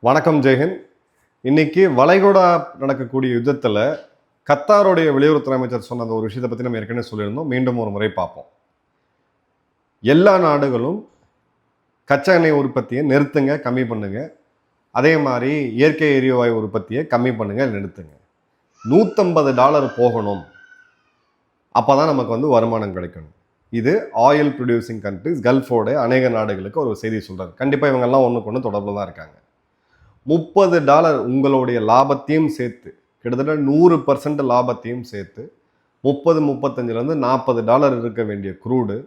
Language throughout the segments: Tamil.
வணக்கம் ஜெயஹிந்த். இன்னைக்கு வளைகுடா நடக்கக்கூடிய யுத்தத்தில் கத்தாருடைய வெளியுறவுத்துறை அமைச்சர் சொன்ன அந்த ஒரு விஷயத்தை பற்றி நம்ம ஏற்கனவே சொல்லியிருந்தோம். மீண்டும் ஒரு முறை பார்ப்போம். எல்லா நாடுகளும் கச்சா எண்ணெய் உற்பத்தியை நிறுத்துங்க, கம்மி பண்ணுங்க. அதே மாதிரி இயற்கை எரிவாயு உற்பத்தியை கம்மி பண்ணுங்க, நிறுத்துங்க. $150 போகணும். அப்போ தான் நமக்கு வருமானம் கிடைக்கணும். இது ஆயில் ப்ரொடியூசிங் கண்ட்ரிஸ், கல்ஃபோட அநேக நாடுகளுக்கு ஒரு செய்தி சொல்கிறாங்க. கண்டிப்பாக இவங்கெல்லாம் ஒன்றுக்கு ஒன்று தொடர்பில் தான் இருக்காங்க. $30 உங்களுடைய லாபத்தையும் சேர்த்து, கிட்டத்தட்ட 100% லாபத்தையும் சேர்த்து 30-35லேருந்து $40 இருக்க வேண்டிய க்ரூடு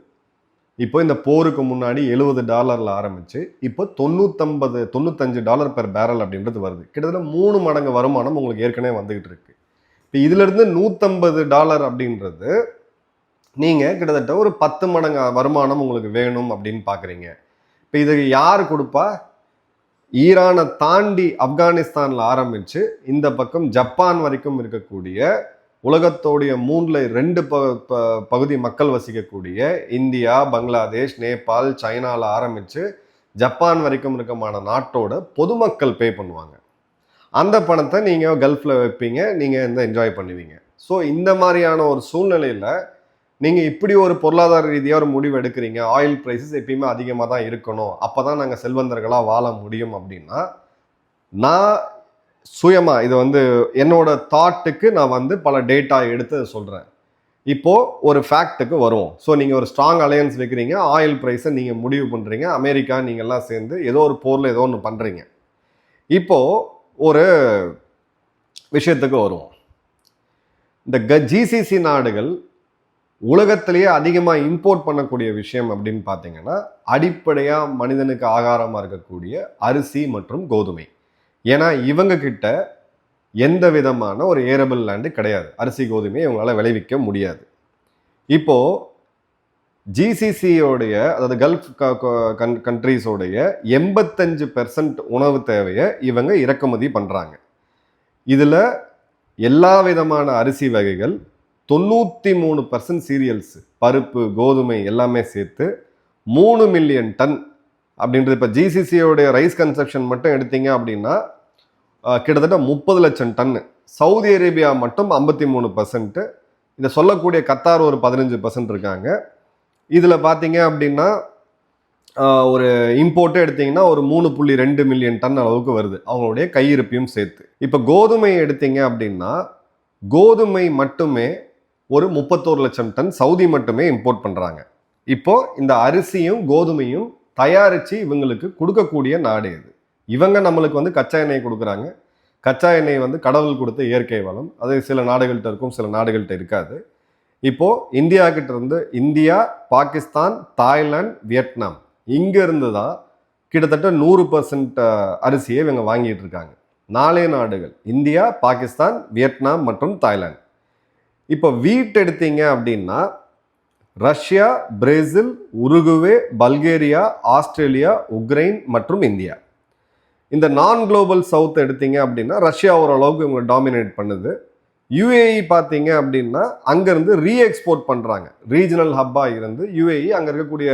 இப்போ இந்த போருக்கு முன்னாடி $70 ஆரம்பிச்சு இப்போ $95 பெர் பேரல் அப்படின்றது வருது. கிட்டத்தட்ட 3 மடங்கு வருமானம் உங்களுக்கு ஏற்கனவே வந்துகிட்டு இருக்கு. இப்போ இதிலிருந்து $150 அப்படின்றது நீங்கள் கிட்டத்தட்ட ஒரு 10 மடங்கு வருமானம் உங்களுக்கு வேணும் அப்படின்னு பார்க்குறீங்க. இப்போ இது யார் கொடுப்பா? ஈரானை தாண்டி ஆப்கானிஸ்தானில் ஆரம்பித்து இந்த பக்கம் ஜப்பான் வரைக்கும் இருக்கக்கூடிய உலகத்தோடைய 3/2 பகுதி மக்கள் வசிக்கக்கூடிய இந்தியா, பங்களாதேஷ், நேபாள், சைனாவில் ஆரம்பித்து ஜப்பான் வரைக்கும் இருக்கமான நாட்டோட பொதுமக்கள் பே பண்ணுவாங்க. அந்த பணத்தை நீங்கள் கல்ஃபில் வைப்பீங்க, நீங்கள் என்ஜாய் பண்ணுவீங்க. ஸோ இந்த மாதிரியான ஒரு சூழ்நிலையில் நீங்கள் இப்படி ஒரு பொருளாதார ரீதியாக ஒரு முடிவு எடுக்கிறீங்க. ஆயில் ப்ரைஸஸ் எப்பயுமே அதிகமாக தான் இருக்கணும், அப்போ தான் நாங்கள் செல்வந்தர்களாக வாழ முடியும் அப்படின்னா, நான் சுயமாக இதை என்னோட தாட்டுக்கு நான் பல டேட்டா எடுத்து சொல்கிறேன். இப்போது ஒரு ஃபேக்ட்டுக்கு வருவோம். ஸோ நீங்கள் ஒரு ஸ்ட்ராங் அலையன்ஸ் வைக்கிறீங்க, ஆயில் ப்ரைஸை நீங்கள் முடிவு பண்ணுறீங்க, அமெரிக்கா நீங்கள்லாம் சேர்ந்து ஏதோ ஒரு போரில் ஏதோ ஒன்று பண்ணுறீங்க. இப்போது ஒரு விஷயத்துக்கு வருவோம். இந்த ஜிசிசி நாடுகள் உலகத்திலேயே அதிகமாக இம்போர்ட் பண்ணக்கூடிய விஷயம் அப்படின்னு பார்த்தீங்கன்னா, அடிப்படையாக மனிதனுக்கு ஆகாரமாக இருக்கக்கூடிய அரிசி மற்றும் கோதுமை. ஏன்னா இவங்க கிட்ட எந்த விதமான ஒரு ஏரபிள் லேண்டு கிடையாது. அரிசி கோதுமையை இவங்களால விளைவிக்க முடியாது. இப்போது ஜிசிசியோடைய, அதாவது கல்ஃப் கண்ட்ரீஸோடைய 85% உணவு தேவையை இவங்க இறக்குமதி பண்ணுறாங்க. இதில் எல்லா விதமான அரிசி வகைகள், 93% சீரியல்ஸ், பருப்பு, கோதுமை எல்லாமே சேர்த்து 3 மில்லியன் டன் அப்படின்றது. இப்போ ஜிசிசியோடைய ரைஸ் கன்சப்ஷன் மட்டும் எடுத்தீங்க அப்படின்னா கிட்டத்தட்ட 30 லட்சம் டன்னு. சவுதி அரேபியா மட்டும் 53%. இதை சொல்லக்கூடிய கத்தார் ஒரு 15% இருக்காங்க. இதில் பார்த்தீங்க அப்படின்னா ஒரு இம்போர்ட்டே எடுத்தீங்கன்னா ஒரு 3.2 மில்லியன் டன் அளவுக்கு வருது, அவங்களுடைய கையிருப்பையும் சேர்த்து. இப்போ கோதுமை எடுத்தீங்க அப்படின்னா கோதுமை மட்டுமே ஒரு 31 லட்சம் டன் சவுதி மட்டுமே இம்போர்ட் பண்ணுறாங்க. இப்போது இந்த அரிசியும் கோதுமையும் தயாரித்து இவங்களுக்கு கொடுக்கக்கூடிய நாடு இது. இவங்க நம்மளுக்கு கச்சா எண்ணெய் கொடுக்குறாங்க. கச்சா எண்ணெய் கடவுள் கொடுத்த இயற்கை வளம். அது சில நாடுகள்கிட்ட இருக்கும், சில நாடுகள்கிட்ட இருக்காது. இப்போது இந்தியா கிட்ட இருந்து, இந்தியா, பாகிஸ்தான், தாய்லாந்து, வியட்நாம், இங்கேருந்து தான் கிட்டத்தட்ட 100% அரிசியை இவங்க வாங்கிட்டு இருக்காங்க. 4 நாடுகள், இந்தியா, பாகிஸ்தான், வியட்நாம் மற்றும் தாய்லாந்து. இப்போ வீட் எடுத்தீங்க அப்படின்னா Russia, Brazil, Uruguay, Bulgaria, Australia, Ukraine மற்றும் இந்தியா. இந்த நான் குளோபல் சவுத் எடுத்தீங்க அப்படின்னா ரஷ்யா ஓரளவுக்கு இவங்க டாமினேட் பண்ணுது. யுஏஇ பார்த்தீங்க அப்படின்னா அங்கேருந்து ரீஎக்ஸ்போர்ட் பண்ணுறாங்க. ரீஜனல் ஹப்பாக இருந்து யுஏஇ அங்கே இருக்கக்கூடிய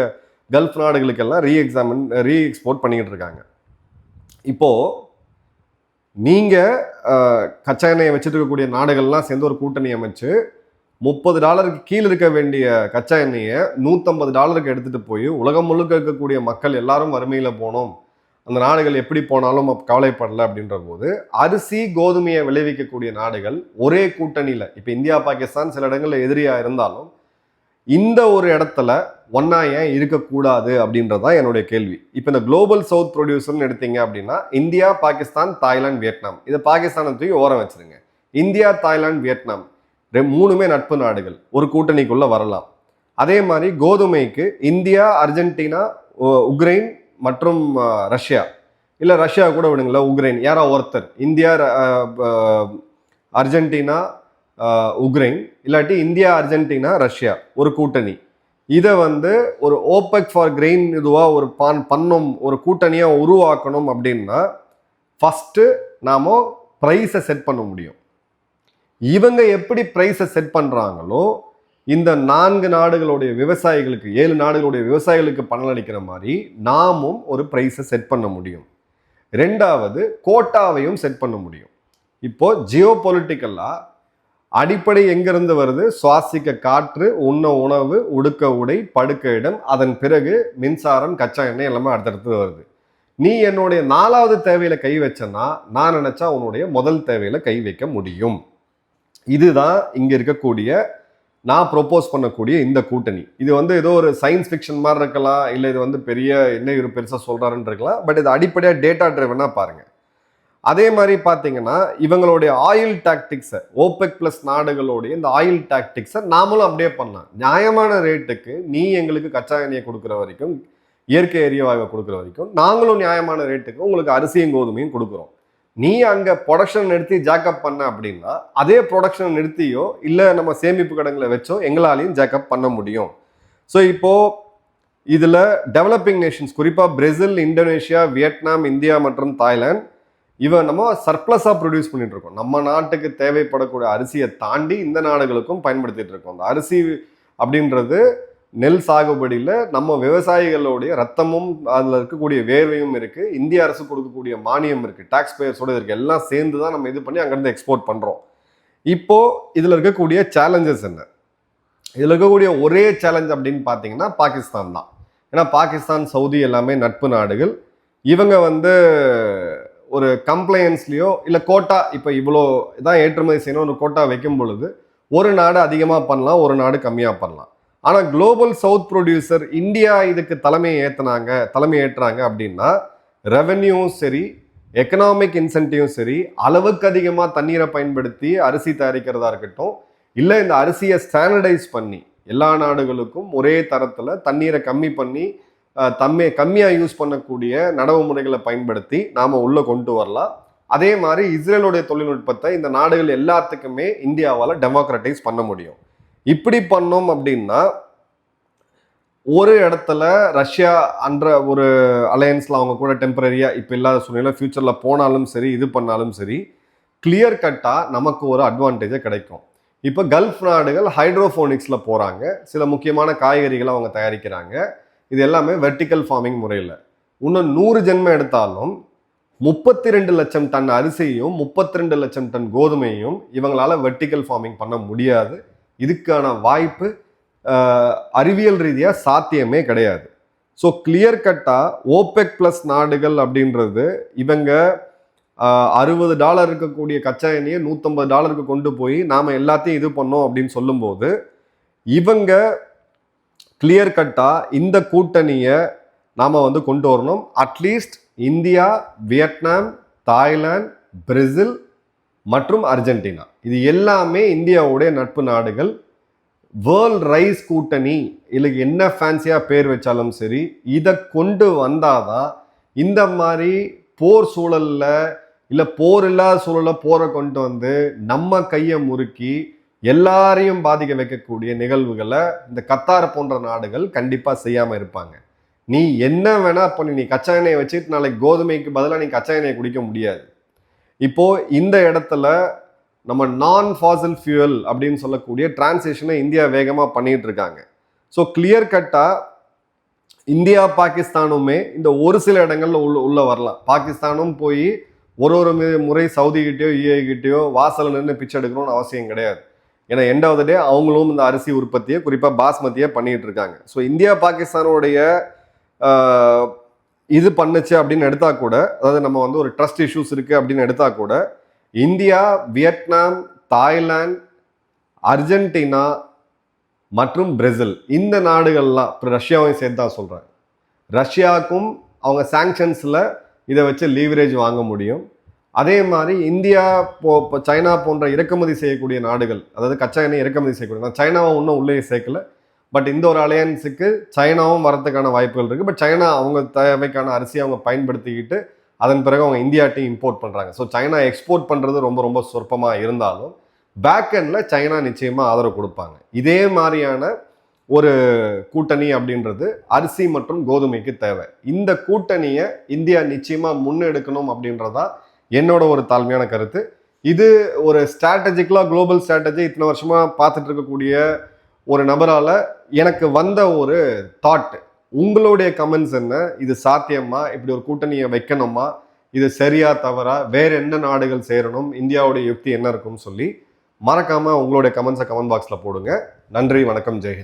கல்ஃப் நாடுகளுக்கெல்லாம் ரீஎக்ஸ்போர்ட் பண்ணிக்கிட்டு இருக்காங்க. இப்போது நீங்கள் கச்சா எண்ணெயை வச்சுட்டு இருக்கக்கூடிய நாடுகள்லாம் சேர்ந்து ஒரு கூட்டணி அமைச்சு $30 கீழே இருக்க வேண்டிய கச்சா எண்ணெயை $150 எடுத்துகிட்டு போய் உலகம் முழுக்க இருக்கக்கூடிய மக்கள் எல்லாரும் வறுமையில் போனோம், அந்த நாடுகள் எப்படி போனாலும் கவலைப்படலை அப்படின்ற போது, அரிசி கோதுமையை விளைவிக்கக்கூடிய நாடுகள் ஒரே கூட்டணியில், இப்போ இந்தியா, பாகிஸ்தான் சில இடங்களில் எதிரியாக இருந்தாலும் இந்த ஒரு இடத்துல ஒன்றா ஏன் இருக்கக்கூடாது அப்படின்றதான் என்னுடைய கேள்வி. இப்போ இந்த குளோபல் சவுத் ப்ரொடியூசர்னு எடுத்தீங்க அப்படின்னா இந்தியா, பாகிஸ்தான், தாய்லாந்து, வியட்நாம். இதை பாகிஸ்தானை தூக்கி ஓரம் வச்சுருங்க. இந்தியா, தாய்லாந்து, வியட்நாம் 3மே நட்பு நாடுகள், ஒரு கூட்டணிக்குள்ளே வரலாம். அதே மாதிரி கோதுமைக்கு இந்தியா, அர்ஜென்டினா, உக்ரைன் மற்றும் ரஷ்யா, இல்லை ரஷ்யா கூட விடுங்கள, உக்ரைன், யாரோ ஒருத்தர், இந்தியா, அர்ஜென்டினா, உக்ரைன், இல்லாட்டி இந்தியா, அர்ஜென்டினா, ரஷ்யா ஒரு கூட்டணி. இதை ஒரு ஓபெக் ஃபார் கிரெயின் இதுவாக ஒரு பண்ணணும், ஒரு கூட்டணியாக உருவாக்கணும் அப்படின்னா ஃபஸ்ட்டு நாம் ப்ரைஸை செட் பண்ண முடியும். இவங்க எப்படி ப்ரைஸை செட் பண்ணுறாங்களோ இந்த 4 நாடுகளுடைய விவசாயிகளுக்கு, 7 நாடுகளுடைய விவசாயிகளுக்கு பலனளிக்கிற மாதிரி நாமும் ஒரு ப்ரைஸை செட் பண்ண முடியும். ரெண்டாவது கோட்டாவையும் செட் பண்ண முடியும். இப்போ ஜியோ பொலிட்டிக்கலா அடிப்படை எங்கிருந்து வருது? சுவாசிக்க காற்று, உண்ண உணவு, உடுக்க உடை, படுக்க இடம், அதன் பிறகு மின்சாரம், கச்சா எண்ணெய் எல்லாமே அடுத்தடுத்து வருது. நீ என்னுடைய 4வது தேவையில கை வச்சனா நான் நினைச்சா உன்னுடைய முதல் தேவையில கை வைக்க முடியும். இதுதான் இங்க இருக்கக்கூடிய நான் ப்ரொப்போஸ் பண்ணக்கூடிய இந்த கூட்டணி. இது ஏதோ ஒரு சயின்ஸ் ஃபிக்ஷன் மாதிரி இருக்கலாம், இல்லை இது பெரிய என்ன ஒரு பெருசாக சொல்றாருன்னு இருக்கலாம். பட் இது அடிப்படையாக டேட்டா ட்ரைவனா பாருங்க. அதே மாதிரி பார்த்தீங்கன்னா இவங்களுடைய ஆயில் டாக்டிக்ஸை, ஓபெக் பிளஸ் நாடுகளுடைய இந்த ஆயில் டாக்டிக்ஸை நாமளும் அப்படியே பண்ணலாம். நியாயமான ரேட்டுக்கு நீ எங்களுக்கு கச்சா எண்ணெயை கொடுக்குற வரைக்கும், இயற்கை எரிவாயுவை கொடுக்குற வரைக்கும் நாங்களும் நியாயமான ரேட்டுக்கு உங்களுக்கு அரிசியும் கோதுமையும் கொடுக்குறோம். நீ அங்கே ப்ரொடக்ஷன் நிறுத்தி ஜாக்கப் பண்ண அப்படின்னா அதே ப்ரொடக்ஷன் நிறுத்தியோ இல்லை நம்ம சேமிப்பு கடங்களை வச்சோ எங்களாலையும் ஜாக்கப் பண்ண முடியும். ஸோ இப்போது இதில் டெவலப்பிங் நேஷன்ஸ், குறிப்பாக பிரேசில், இந்தோனேஷியா, வியட்நாம், இந்தியா மற்றும் தாய்லாந்து, இவன் நம்ம சர்ப்ளஸாக ப்ரொடியூஸ் பண்ணிட்டு இருக்கோம். நம்ம நாட்டுக்கு தேவைப்படக்கூடிய அரிசியை தாண்டி இந்த நாடுகளுக்கும் பயன்படுத்திட்டு இருக்கோம். அந்த அரிசி அப்படின்றது நெல் சாகுபடியில் நம்ம விவசாயிகளுடைய ரத்தமும் அதில் இருக்கக்கூடிய வேர்வையும் இருக்குது, இந்திய அரசு கொடுக்கக்கூடிய மானியம் இருக்குது, டாக்ஸ் பேயர்ஸோட இருக்குது, எல்லாம் சேர்ந்து தான் நம்ம இது பண்ணி அங்கேருந்து எக்ஸ்போர்ட் பண்ணுறோம். இப்போது இதில் இருக்கக்கூடிய சேலஞ்சஸ் என்ன? இதில் இருக்கக்கூடிய ஒரே சேலஞ்ச் அப்படின்னு பார்த்தீங்கன்னா பாகிஸ்தான் தான். ஏன்னா பாகிஸ்தான், சவுதி எல்லாமே நட்பு நாடுகள். இவங்க ஒரு கம்ப்ளைன்ஸ்லையோ இல்லை கோட்டா, இப்போ இவ்வளோ இதான் ஏற்றுமதி செய்யணும் ஒரு கோட்டா வைக்கும் பொழுது ஒரு நாடு அதிகமாக பண்ணலாம், ஒரு நாடு கம்மியாக பண்ணலாம். ஆனால் குளோபல் சவுத் ப்ரொடியூசர் இந்தியா இதுக்கு தலைமை ஏற்றுறாங்க அப்படின்னா ரெவென்யூவும் சரி, எக்கனாமிக் இன்சென்டிவும் சரி, அளவுக்கு அதிகமாக தண்ணீரை பயன்படுத்தி அரிசி தயாரிக்கிறதா இருக்கட்டும், இல்லை இந்த அரிசியை ஸ்டாண்டர்டைஸ் பண்ணி எல்லா நாடுகளுக்கும் ஒரே தரத்தில் தண்ணீரை கம்மி பண்ணி கம்மியாக யூஸ் பண்ணக்கூடிய நடைமுறைகளை பயன்படுத்தி நாம் உள்ளே கொண்டு வரலாம். அதே மாதிரி இஸ்ரேலுடைய தொழில்நுட்பத்தை இந்த நாடுகள் எல்லாத்துக்குமே இந்தியாவால் டெமோக்ரட்டைஸ் பண்ண முடியும். இப்படி பண்ணோம் அப்படின்னா ஒரு இடத்துல ரஷ்யா அன்ற ஒரு அலையன்ஸில் அவங்க கூட டெம்பரரியாக இப்போ இல்லாத சூழ்நிலை, ஃபியூச்சரில் போனாலும் சரி, இது பண்ணாலும் சரி, கிளியர் கட்டாக நமக்கு ஒரு அட்வான்டேஜை கிடைக்கும். இப்போ கல்ஃப் நாடுகள் ஹைட்ரோஃபோனிக்ஸில் போகிறாங்க, சில முக்கியமான காய்கறிகளை அவங்க தயாரிக்கிறாங்க. இது எல்லாமே வெர்டிக்கல் ஃபார்மிங் முறையில். இன்னும் 100 ஜென்மம் எடுத்தாலும் 32 லட்சம் டன் அரிசியையும் 32 லட்சம் டன் கோதுமையும் இவங்களால வெர்டிக்கல் ஃபார்மிங் பண்ண முடியாது. இதுக்கான வாய்ப்பு அறிவியல் ரீதியாக சாத்தியமே கிடையாது. ஸோ கிளியர் கட்டாக ஓபெக் பிளஸ் நாடுகள் அப்படின்றது இவங்க $60 இருக்கக்கூடிய கச்சா எண்ணெயை $150 கொண்டு போய் நாம் எல்லாத்தையும் இது பண்ணோம் அப்படின்னு சொல்லும்போது இவங்க கிளியர் கட்டாக இந்த கூட்டணியை நாம் கொண்டு வரணும். At least India, Vietnam, Thailand, Brazil மற்றும் அர்ஜென்டினா, இது எல்லாமே இந்தியாவுடைய நட்பு நாடுகள். வேர்ல்ட் ரைஸ் கூட்டணி இல்லை என்ன ஃபேன்சியாக பேர் வச்சாலும் சரி, இதை கொண்டு வந்தாதான் இந்த மாதிரி போர் சூழலில் இல்லை போர் இல்லாத சூழலில் போரை கொண்டு வந்து நம்ம கையை முறுக்கி எல்லாரையும் பாதிக்க வைக்கக்கூடிய நிகழ்வுகளை இந்த கத்தார் போன்ற நாடுகள் கண்டிப்பாக செய்யாமல் இருப்பாங்க. நீ என்ன வேணா பண்ணி, நீ கச்சா எண்ணெயை வச்சுட்டு நாளைக்கு கோதுமைக்கு பதிலாக நீ கச்சா எண்ணெயை குடிக்க முடியாது. இப்போ இந்த இடத்துல நம்ம நான் ஃபாசில் ஃபியூயல் அப்படின்னு சொல்லக்கூடிய டிரான்சிஷனை இந்தியா வேகமாக பண்ணிட்டு இருக்காங்க. ஸோ கிளியர் கட்டாக இந்தியா பாகிஸ்தானுமே இந்த ஒரு சில இடங்கள்ல உள்ள வரலாம். பாகிஸ்தானும் போய் ஒரு முறை சவுதி கிட்டேயோ யுஏஇ கிட்டேயோ வாசல் நின்று பிச்சை எடுக்கணும்னு அவசியம் கிடையாது. ஏன்னா எண்ட் ஆஃப் த டே அவங்களும் இந்த அரிசி உற்பத்தியை குறிப்பாக பாஸ்மதியை பண்ணிட்டு இருக்காங்க. ஸோ இந்தியா பாகிஸ்தானுடைய இது பண்ணுச்சு அப்படின்னு எடுத்தா கூட, அதாவது நம்ம ஒரு ட்ரஸ்ட் இஷ்யூஸ் இருக்கு அப்படின்னு எடுத்தா கூட, இந்தியா, வியட்நாம், தாய்லாந்து, அர்ஜென்டினா மற்றும் பிரேசில், இந்த நாடுகள்லாம், இப்போ ரஷ்யாவையும் சேர்த்து தான் சொல்கிறேன், ரஷ்யாவுக்கும் அவங்க சாங்ஷன்ஸில் இதை வச்சு லீவரேஜ் வாங்க முடியும். அதே மாதிரி இந்தியா, சைனா போன்ற இறக்குமதி செய்யக்கூடிய நாடுகள், அதாவது கச்சா எண்ணெய் இறக்குமதி செய்யக்கூடிய, சைனாவை இன்னும் உள்ளே சேர்க்கல, பட் இந்த ஒரு அலையன்ஸுக்கு சைனாவும் வரதுக்கான வாய்ப்புகள் இருக்குது. பட் சைனா அவங்க தேவைக்கான அரிசியை அவங்க பயன்படுத்திக்கிட்டு அதன் பிறகு அவங்க இந்தியாட்டையும் இம்போர்ட் பண்ணுறாங்க. ஸோ சைனா எக்ஸ்போர்ட் பண்ணுறது ரொம்ப ரொம்ப சொற்பமாக இருந்தாலும் பேக் எண்டில் சைனா நிச்சயமாக ஆதரவு கொடுப்பாங்க. இதே மாதிரியான ஒரு கூட்டணி அப்படின்றது அரிசி மற்றும் கோதுமைக்கு தேவை. இந்த கூட்டணியை இந்தியா நிச்சயமாக முன்னெடுக்கணும் அப்படின்றதா என்னோட ஒரு தாழ்மையான கருத்து. இது ஒரு ஸ்ட்ராட்டஜிக்கலாக குளோபல் ஸ்ட்ராட்டஜி இத்தனை வருஷமாக பார்த்துட்டு இருக்கக்கூடிய ஒரு நபரால் எனக்கு வந்த ஒரு தாட். உங்களுடைய கமெண்ட்ஸ் என்ன? இது சாத்தியமா? இப்படி ஒரு கூட்டணியை வைக்கணுமா? இது சரியா தவறா, வேற என்ன நாடுகள் சேரணும், இந்தியாவுடைய யுக்தி என்ன இருக்கும்னு சொல்லி மறக்காம உங்களுடைய கமெண்ட்ஸை கமெண்ட் பாக்ஸ்ல போடுங்க. நன்றி, வணக்கம், ஜெய் ஹிந்த்.